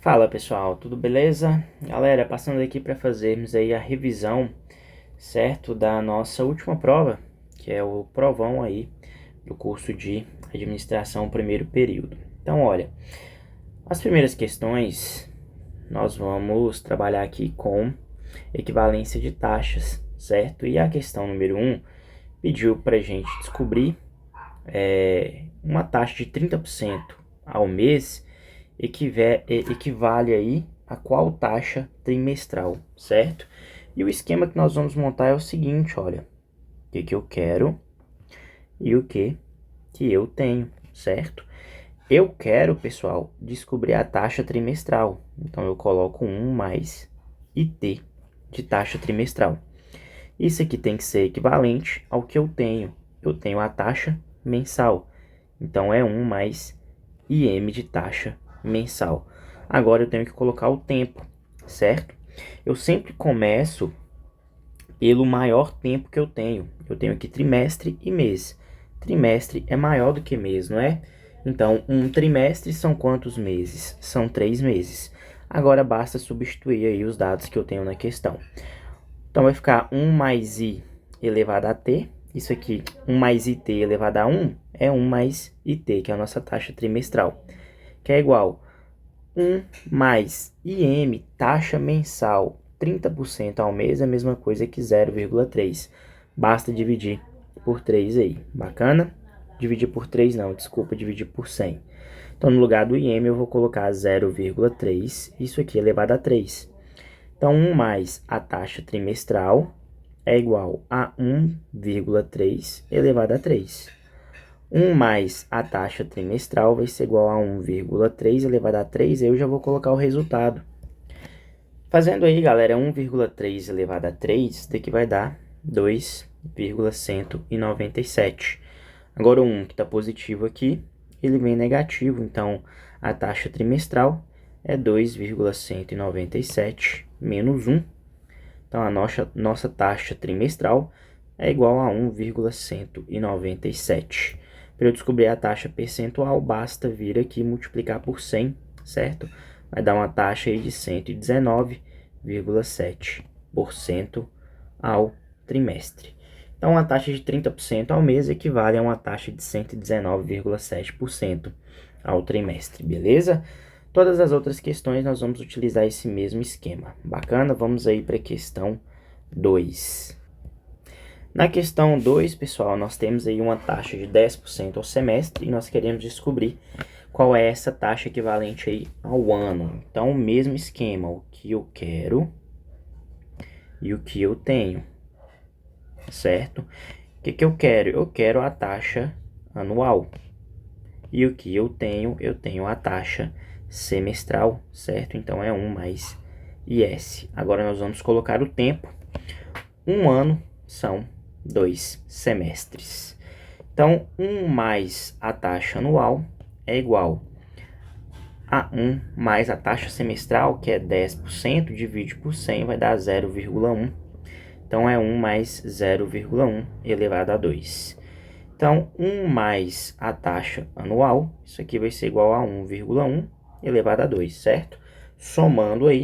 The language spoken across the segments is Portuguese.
Fala pessoal, tudo beleza? Galera, passando aqui para fazermos aí a revisão, certo, da nossa última prova, que é o provão aí do curso de administração primeiro período. Então, olha, as primeiras questões nós vamos trabalhar aqui com equivalência de taxas, certo? E a questão número 1 pediu para a gente descobrir uma taxa de 30% ao mês equivale aí a qual taxa trimestral, certo? E o esquema que nós vamos montar é o seguinte, olha, o que eu quero e o que eu tenho, certo? Eu quero, pessoal, descobrir a taxa trimestral, então eu coloco 1 mais IT de taxa trimestral. Isso aqui tem que ser equivalente ao que eu tenho. Eu tenho a taxa mensal, então é 1 mais IM de taxa mensal. Agora eu tenho que colocar o tempo, certo? Eu sempre começo pelo maior tempo que eu tenho. Eu tenho aqui trimestre e mês. Trimestre é maior do que mês, não é? Então, um trimestre são quantos meses? São 3 meses. Agora basta substituir aí os dados que eu tenho na questão. Então vai ficar 1 mais I elevado a T. Isso aqui, 1 mais IT elevado a 1 é 1 mais IT, que é a nossa taxa trimestral, que é igual 1 mais IM, taxa mensal, 30% ao mês é a mesma coisa que 0,3. Basta dividir por 3 aí, bacana? Dividir por 3 não, desculpa, dividir por 100. Então, no lugar do IM, eu vou colocar 0,3, isso aqui elevado a 3. Então, 1 mais a taxa trimestral é igual a 1,3 elevado a 3. 1 mais a taxa trimestral vai ser igual a 1,3 elevado a 3, eu já vou colocar o resultado. Fazendo aí, galera, 1,3 elevado a 3, isso daqui vai dar 2,197. Agora o 1 que está positivo aqui, ele vem negativo, então a taxa trimestral é 2,197 menos 1. Então a nossa taxa trimestral é igual a 1,197. Para eu descobrir a taxa percentual, basta vir aqui multiplicar por 100, certo? Vai dar uma taxa aí de 119,7% ao trimestre. Então, a taxa de 30% ao mês equivale a uma taxa de 119,7% ao trimestre, beleza? Todas as outras questões nós vamos utilizar esse mesmo esquema. Bacana? Vamos aí para a questão 2. Na questão 2, pessoal, nós temos aí uma taxa de 10% ao semestre e nós queremos descobrir qual é essa taxa equivalente aí ao ano. Então, o mesmo esquema, o que eu quero e o que eu tenho, certo? O que eu quero? Eu quero a taxa anual. E o que eu tenho a taxa semestral, certo? Então, é 1 mais IS. Agora, nós vamos colocar o tempo. Um ano são 2 semestres. Então, 1 mais a taxa anual é igual a 1 mais a taxa semestral, que é 10%, divide por 100, vai dar 0,1. Então, é 1 mais 0,1 elevado a 2. Então, 1 mais a taxa anual, isso aqui vai ser igual a 1,1 elevado a 2, certo? Somando aí,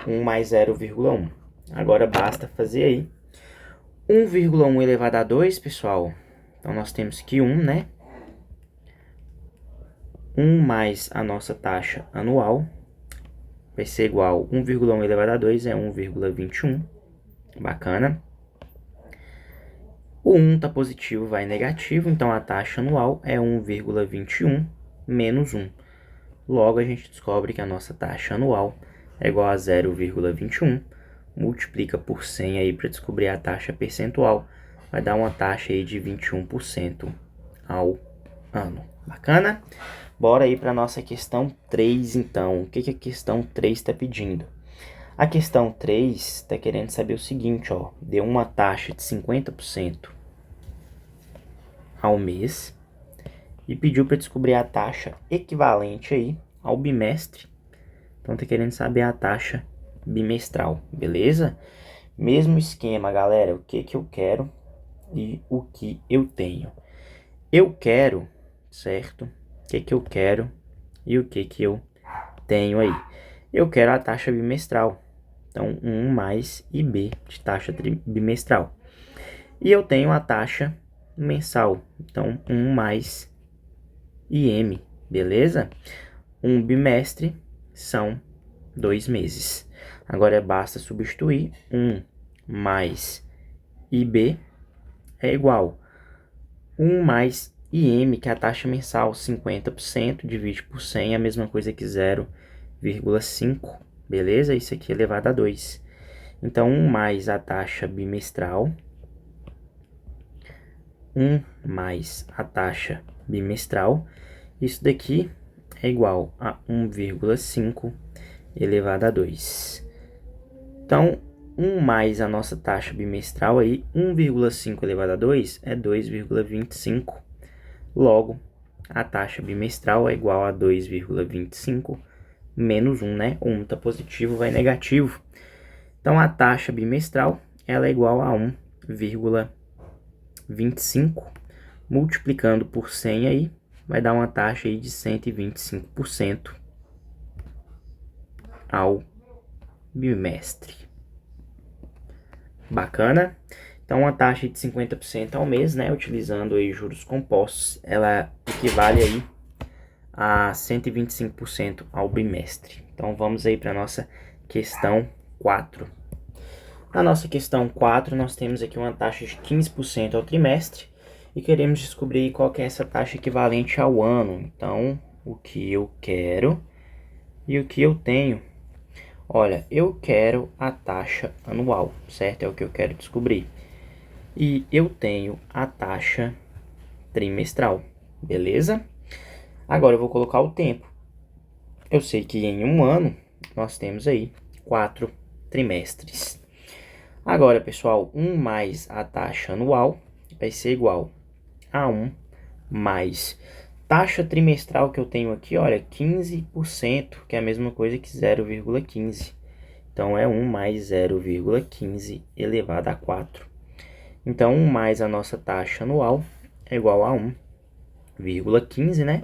1 mais 0,1. Agora, basta fazer aí 1,1 elevado a 2, pessoal. Então, nós temos que 1, né? 1 mais a nossa taxa anual vai ser igual a 1,1 elevado a 2 é 1,21. Bacana. O 1 está positivo, vai negativo, então a taxa anual é 1,21 menos 1. Logo, a gente descobre que a nossa taxa anual é igual a 0,21. Multiplica por 100 aí para descobrir a taxa percentual. Vai dar uma taxa aí de 21% ao ano. Bacana? Bora aí para a nossa questão 3, então. O que a questão 3 está pedindo? A questão 3 está querendo saber o seguinte, ó. Deu uma taxa de 50% ao mês e pediu para descobrir a taxa equivalente aí ao bimestre. Então, tá querendo saber a taxa bimestral, beleza? Mesmo esquema, galera, o que eu quero e o que eu tenho. Eu quero, certo? O que eu quero e o que eu Tenho aí. Eu quero a taxa bimestral. Então, 1 mais IB de taxa bimestral. E eu tenho a taxa mensal. Então, 1 mais IM, beleza? Um bimestre são 2 meses. Agora basta substituir 1 mais IB é igual 1 mais IM, que é a taxa mensal, 50%, divide por 100, é a mesma coisa que 0,5, beleza? Isso aqui é elevado a 2. Então, 1 mais a taxa bimestral, 1 mais a taxa bimestral, isso daqui é igual a 1,5 elevado a 2. Então, 1 mais a nossa taxa bimestral aí, 1,5 elevado a 2 é 2,25. Logo, a taxa bimestral é igual a 2,25 menos 1, né? 1 está positivo, vai negativo. Então, a taxa bimestral ela é igual a 1,25. Multiplicando por 100 aí, vai dar uma taxa aí de 125% ao bimestre. Bacana? Então, uma taxa de 50% ao mês, né, utilizando aí juros compostos, ela equivale aí a 125% ao bimestre. Então, vamos aí para a nossa questão 4. Na nossa questão 4, nós temos aqui uma taxa de 15% ao trimestre e queremos descobrir qual que é essa taxa equivalente ao ano. Então, o que eu quero e o que eu tenho. Olha, eu quero a taxa anual, certo? É o que eu quero descobrir. E eu tenho a taxa trimestral, beleza? Agora eu vou colocar o tempo. Eu sei que em um ano nós temos aí 4 trimestres. Agora, pessoal, 1 mais a taxa anual vai ser igual a 1 mais taxa trimestral que eu tenho aqui, olha, 15%, que é a mesma coisa que 0,15. Então, é 1 mais 0,15 elevado a 4. Então, 1 mais a nossa taxa anual é igual a 1,15, né?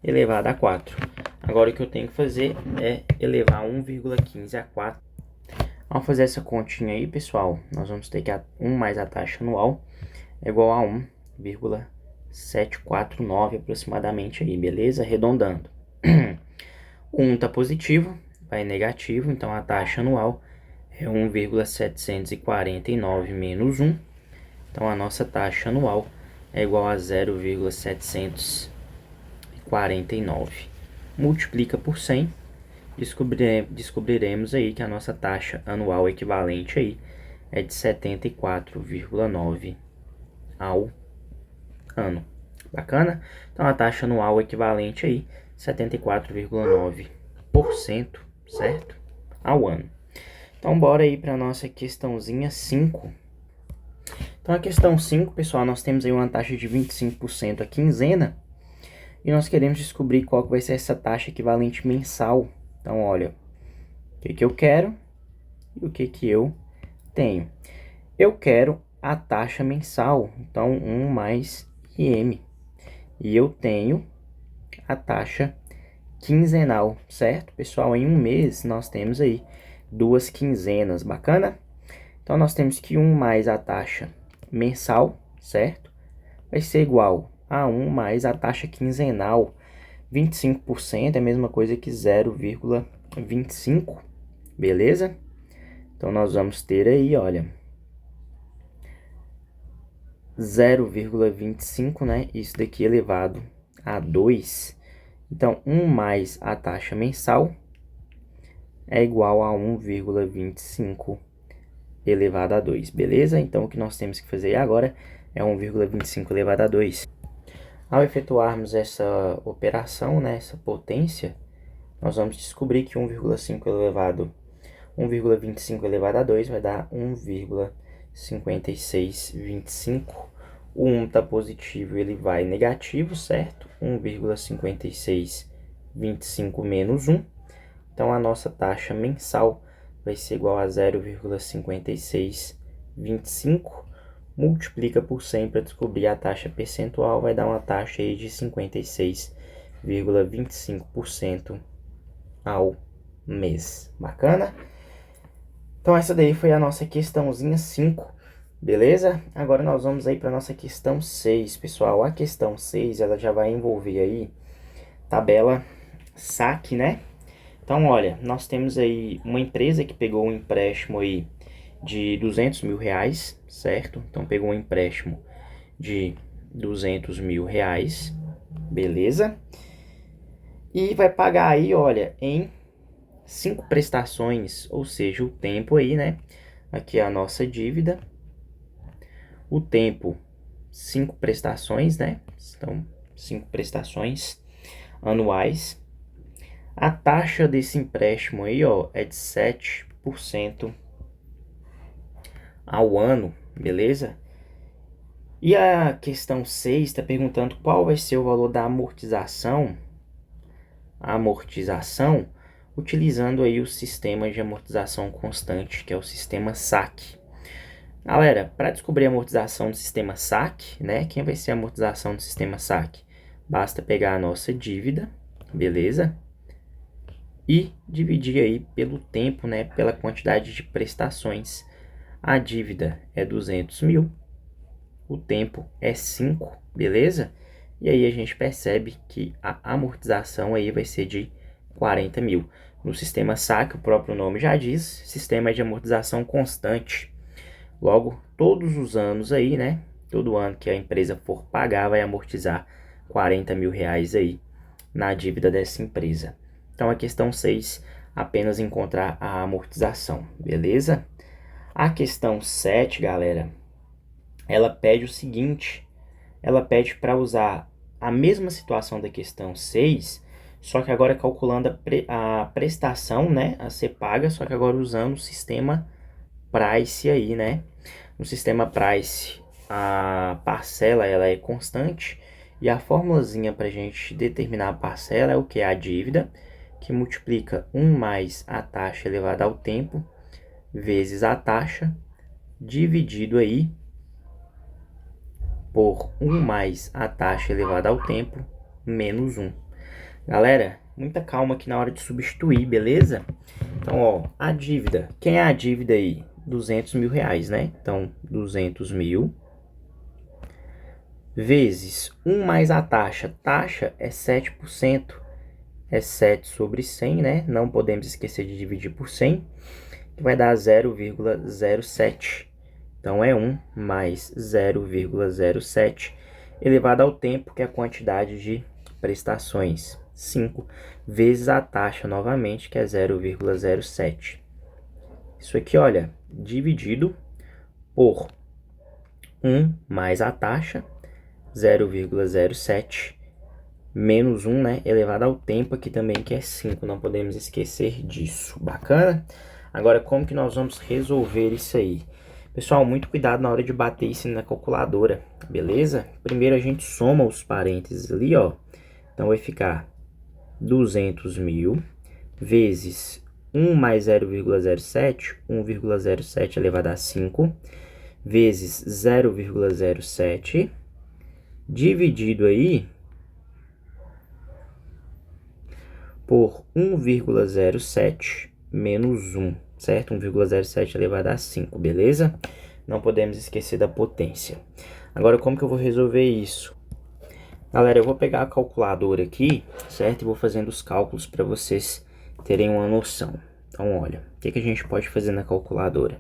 Elevado a 4. Agora, o que eu tenho que fazer é elevar 1,15 a 4. Ao fazer essa continha aí, pessoal, nós vamos ter que 1 mais a taxa anual é igual a 1,749 aproximadamente aí, beleza? Arredondando. 1 está positivo, vai negativo, então a taxa anual é 1,749 menos 1. Então, a nossa taxa anual é igual a 0,749. Multiplica por 100, descobriremos aí que a nossa taxa anual equivalente aí é de 74,9 ao ano. Bacana? Então, a taxa anual equivalente aí, 74,9%, certo? Ao ano. Então, bora aí para a nossa questãozinha 5. Então, a questão 5, pessoal, nós temos aí uma taxa de 25% a quinzena. E nós queremos descobrir qual que vai ser essa taxa equivalente mensal. Então, olha, o que eu quero e o que eu tenho. Eu quero a taxa mensal, então 1 mais IM. E eu tenho a taxa quinzenal, certo? Pessoal, em um mês nós temos aí 2 quinzenas, bacana? Então, nós temos que 1 mais a taxa mensal, certo? Vai ser igual a 1 mais a taxa quinzenal. 25% é a mesma coisa que 0,25, beleza? Então, nós vamos ter aí, olha, 0,25, né? Isso daqui elevado a 2. Então, 1 mais a taxa mensal é igual a 1,25 elevado a 2, beleza? Então, o que nós temos que fazer agora é 1,25 elevado a 2. Ao efetuarmos essa operação, né, essa potência, nós vamos descobrir que 1,25 elevado a 2 vai dar 1,5625. O 1 está positivo, ele vai negativo, certo? 1,5625 menos 1. Então, a nossa taxa mensal vai ser igual a 0,5625. Multiplica por 100 para descobrir a taxa percentual, vai dar uma taxa aí de 56,25% ao mês. Bacana? Então essa daí foi a nossa questãozinha 5, beleza? Agora nós vamos aí para nossa questão 6, pessoal. A questão 6, ela já vai envolver aí tabela saque, né? Então, olha, nós temos aí uma empresa que pegou um empréstimo aí de 200 mil reais, certo? Então, pegou um empréstimo de 200 mil reais, beleza? E vai pagar aí, olha, em 5 prestações, ou seja, o tempo aí, né? Aqui é a nossa dívida. O tempo, 5 prestações, né? Então, 5 prestações anuais. A taxa desse empréstimo aí, ó, é de 7% ao ano, beleza? E a questão 6 está perguntando qual vai ser o valor da amortização. A amortização, utilizando aí o sistema de amortização constante, que é o sistema SAC. Galera, para descobrir a amortização do sistema SAC, né? Quem vai ser a amortização do sistema SAC? Basta pegar a nossa dívida, beleza? E dividir aí pelo tempo, né? Pela quantidade de prestações. A dívida é 200 mil, o tempo é 5, beleza? E aí a gente percebe que a amortização aí vai ser de 40 mil. No sistema SAC, o próprio nome já diz, sistema de amortização constante. Logo, todos os anos aí, né? Todo ano que a empresa for pagar, vai amortizar 40 mil reais aí na dívida dessa empresa. Então, a questão 6, apenas encontrar a amortização, beleza? A questão 7, galera, ela pede o seguinte, ela pede para usar a mesma situação da questão 6, só que agora calculando a prestação, né, a ser paga, só que agora usando o sistema Price aí, né? No sistema Price, a parcela ela é constante e a formulazinha para a gente determinar a parcela é o que? A dívida, que multiplica 1 mais a taxa elevada ao tempo, vezes a taxa, dividido aí por 1 mais a taxa elevada ao tempo, menos 1. Galera, muita calma aqui na hora de substituir, beleza? Então, ó, a dívida. Quem é a dívida aí? 200 mil reais, né? Então, 200 mil vezes 1 mais a taxa. Taxa é 7%. É 7 sobre 100, né? Não podemos esquecer de dividir por 100, que vai dar 0,07. Então, é 1 mais 0,07 elevado ao tempo, que é a quantidade de prestações. 5 vezes a taxa novamente, que é 0,07. Isso aqui, olha, dividido por 1 mais a taxa, 0,07, menos 1, né, elevado ao tempo aqui também, que é 5. Não podemos esquecer disso. Bacana? Agora, como que nós vamos resolver isso aí? Pessoal, muito cuidado na hora de bater isso na calculadora, beleza? Primeiro a gente soma os parênteses ali, ó. Então, vai ficar 200 mil vezes 1 mais 0,07, 1,07 elevado a 5, vezes 0,07, dividido aí por 1,07 menos 1, certo? 1,07 elevado a 5, beleza? Não podemos esquecer da potência. Agora, como que eu vou resolver isso? Galera, eu vou pegar a calculadora aqui, certo? E vou fazendo os cálculos para vocês terem uma noção. Então, olha, o que a gente pode fazer na calculadora?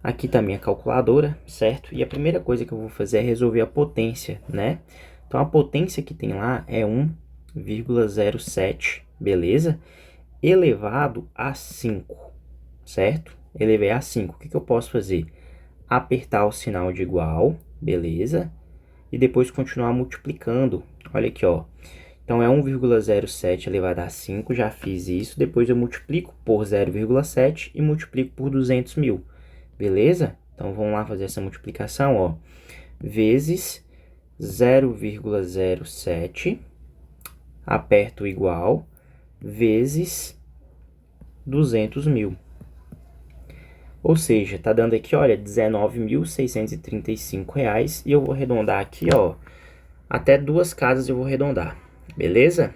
Aqui tá a minha calculadora, certo? E a primeira coisa que eu vou fazer é resolver a potência, né? Então, a potência que tem lá é 1,07, beleza? Elevado a 5, certo? Elevei a 5. O que eu posso fazer? Apertar o sinal de igual, beleza? E depois continuar multiplicando. Olha aqui, ó. Então, é 1,07 elevado a 5, já fiz isso. Depois eu multiplico por 0,7 e multiplico por 200 mil. Beleza? Então, vamos lá fazer essa multiplicação, ó. Vezes 0,07, aperto igual, vezes 200 mil. Ou seja, tá dando aqui, olha, R$19.635. E eu vou arredondar aqui, ó. Até 2 casas eu vou arredondar, beleza?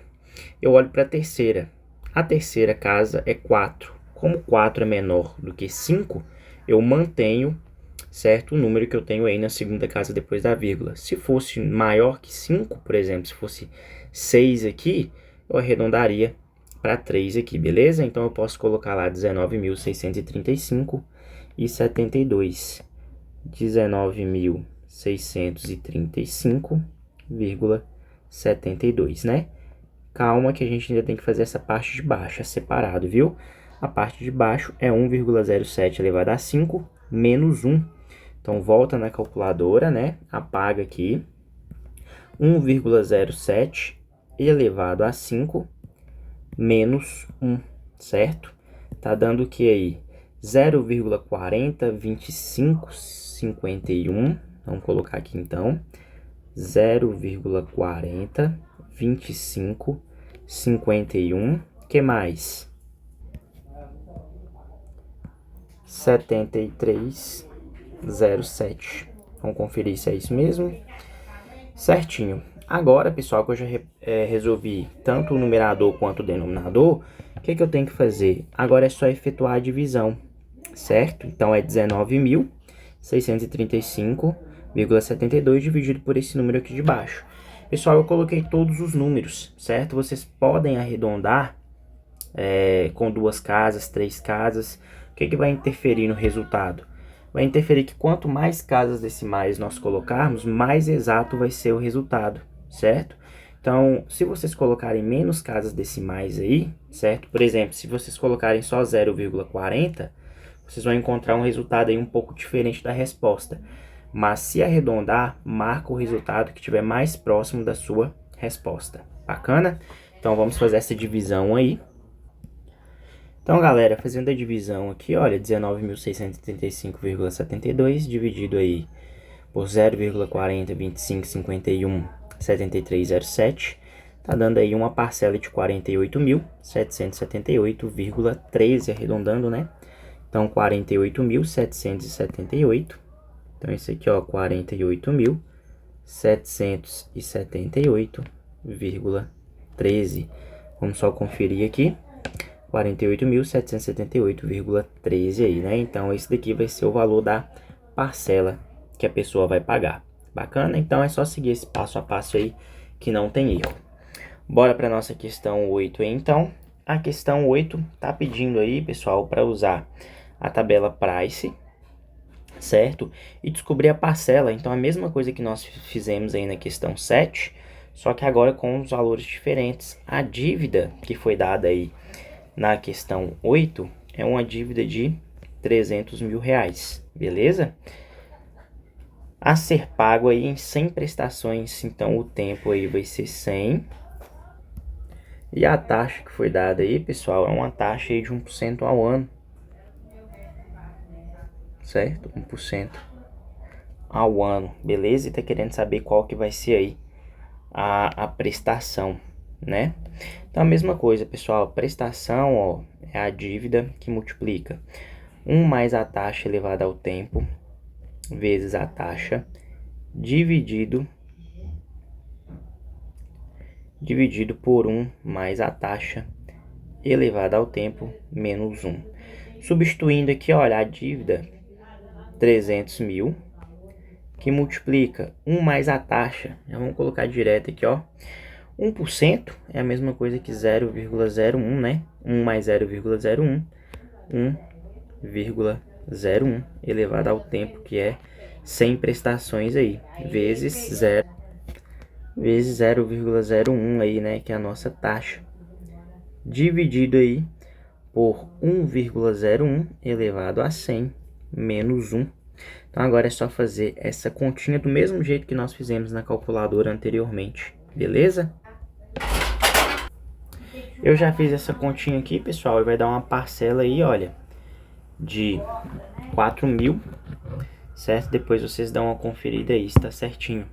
eu olho para a terceira. A terceira casa é 4. Como 4 é menor do que 5, eu mantenho, certo, o número que eu tenho aí na segunda casa depois da vírgula. Se fosse maior que 5, por exemplo, se fosse 6 aqui, eu arredondaria para 3 aqui, beleza? Então eu posso colocar lá 19.635,72. 19.635,72, né? Calma que a gente ainda tem que fazer essa parte de baixo, é separado, viu? A parte de baixo é 1,07 elevado a 5 menos 1. Então, volta na calculadora, né? Apaga aqui. 1,07 elevado a 5 menos 1, certo? Tá dando o que aí? 0,402551. Vamos colocar aqui então. 0,402551. Que mais? 7307. Vamos conferir se é isso mesmo. Certinho. Agora, pessoal, que eu já resolvi tanto o numerador quanto o denominador, o que eu tenho que fazer? Agora é só efetuar a divisão, certo? Então, é 19.635,72 dividido por esse número aqui de baixo. Pessoal, eu coloquei todos os números, certo? Vocês podem arredondar com 2 casas, 3 casas. O que vai interferir no resultado? Vai interferir que quanto mais casas decimais nós colocarmos, mais exato vai ser o resultado, certo? Então, se vocês colocarem menos casas decimais aí, certo? Por exemplo, se vocês colocarem só 0,40, vocês vão encontrar um resultado aí um pouco diferente da resposta. Mas se arredondar, marca o resultado que estiver mais próximo da sua resposta. Bacana? Então, vamos fazer essa divisão aí. Então, galera, fazendo a divisão aqui, olha, 19.635,72 dividido aí por 0,402551,7307, tá dando aí uma parcela de 48.778,13, arredondando, né? Então, 48.778. Então, esse aqui, ó, 48.778,13. Vamos só conferir aqui. 48.778,13 aí, né? Então, esse daqui vai ser o valor da parcela que a pessoa vai pagar. Bacana? Então, é só seguir esse passo a passo aí que não tem erro. Bora para nossa questão 8 aí, então. A questão 8 tá pedindo aí, pessoal, para usar a tabela Price, certo? E descobrir a parcela. Então, a mesma coisa que nós fizemos aí na questão 7, só que agora com os valores diferentes. A dívida que foi dada aí na questão 8 é uma dívida de 300 mil reais, beleza? A ser pago aí em 100 prestações, então o tempo aí vai ser 100. E a taxa que foi dada aí, pessoal, é uma taxa aí de 1% ao ano, certo? 1% ao ano, beleza? E tá querendo saber qual que vai ser aí a prestação, né? Então, a mesma coisa, pessoal, a prestação, ó, é a dívida que multiplica 1 mais a taxa elevada ao tempo, vezes a taxa, dividido por 1 mais a taxa elevada ao tempo, menos 1. Substituindo aqui, olha, a dívida, 300 mil, que multiplica 1 mais a taxa, já vamos colocar direto aqui, ó, 1% é a mesma coisa que 0,01, né? 1 mais 0,01, 1,01 elevado ao tempo, que é 100 prestações aí, vezes 0,01 aí, né? Que é a nossa taxa, dividido aí por 1,01 elevado a 100 menos 1. Então, agora é só fazer essa continha do mesmo jeito que nós fizemos na calculadora anteriormente, beleza? Eu já fiz essa continha aqui, pessoal, e vai dar uma parcela aí, olha, de 4 mil, certo? Depois vocês dão uma conferida aí, se tá certinho.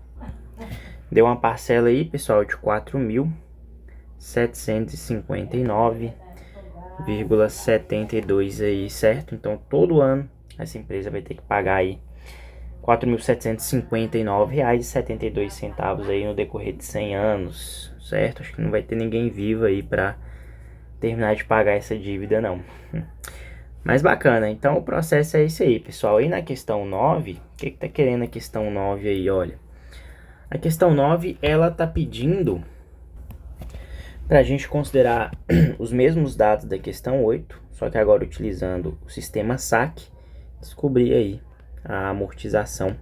Deu uma parcela aí, pessoal, de 4.759,72 aí, certo? Então, todo ano, essa empresa vai ter que pagar aí R$ 4.759,72 aí no decorrer de 100 anos, certo? Acho que não vai ter ninguém vivo aí pra terminar de pagar essa dívida, não. Mas bacana, então o processo é esse aí, pessoal. E na questão 9, o que tá querendo a questão 9 aí, olha? A questão 9, ela tá pedindo pra gente considerar os mesmos dados da questão 8, só que agora utilizando o sistema SAC, descobrir aí a amortização,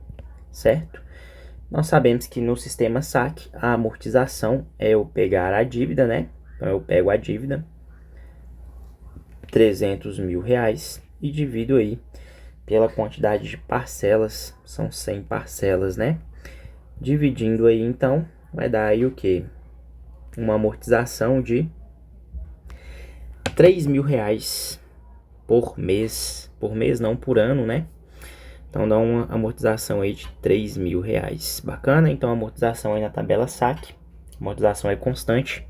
certo? Nós sabemos que no sistema SAC, a amortização é eu pegar a dívida, né? Então eu pego a dívida, 300 mil reais, e divido aí pela quantidade de parcelas, são 100 parcelas, né? Dividindo aí, então, vai dar aí o quê? Uma amortização de 3 mil reais por mês. Por mês não, por ano, né? Então dá uma amortização aí de 3 mil reais. Bacana? Então a amortização aí na tabela SAC. A amortização é constante.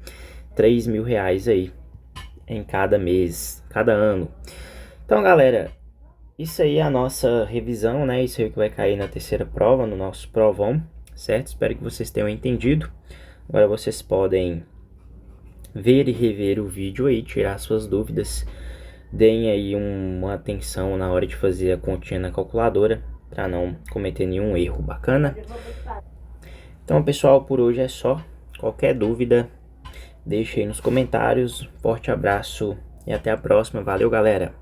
3 mil reais aí em cada mês, cada ano. Então, galera, isso aí é a nossa revisão, né? Isso aí que vai cair na terceira prova, no nosso provão, certo? Espero que vocês tenham entendido. Agora vocês podem ver e rever o vídeo aí, tirar suas dúvidas. Deem aí uma atenção na hora de fazer a continha na calculadora, para não cometer nenhum erro, bacana? Então, pessoal, por hoje é só. Qualquer dúvida, deixe aí nos comentários. Forte abraço e até a próxima. Valeu, galera!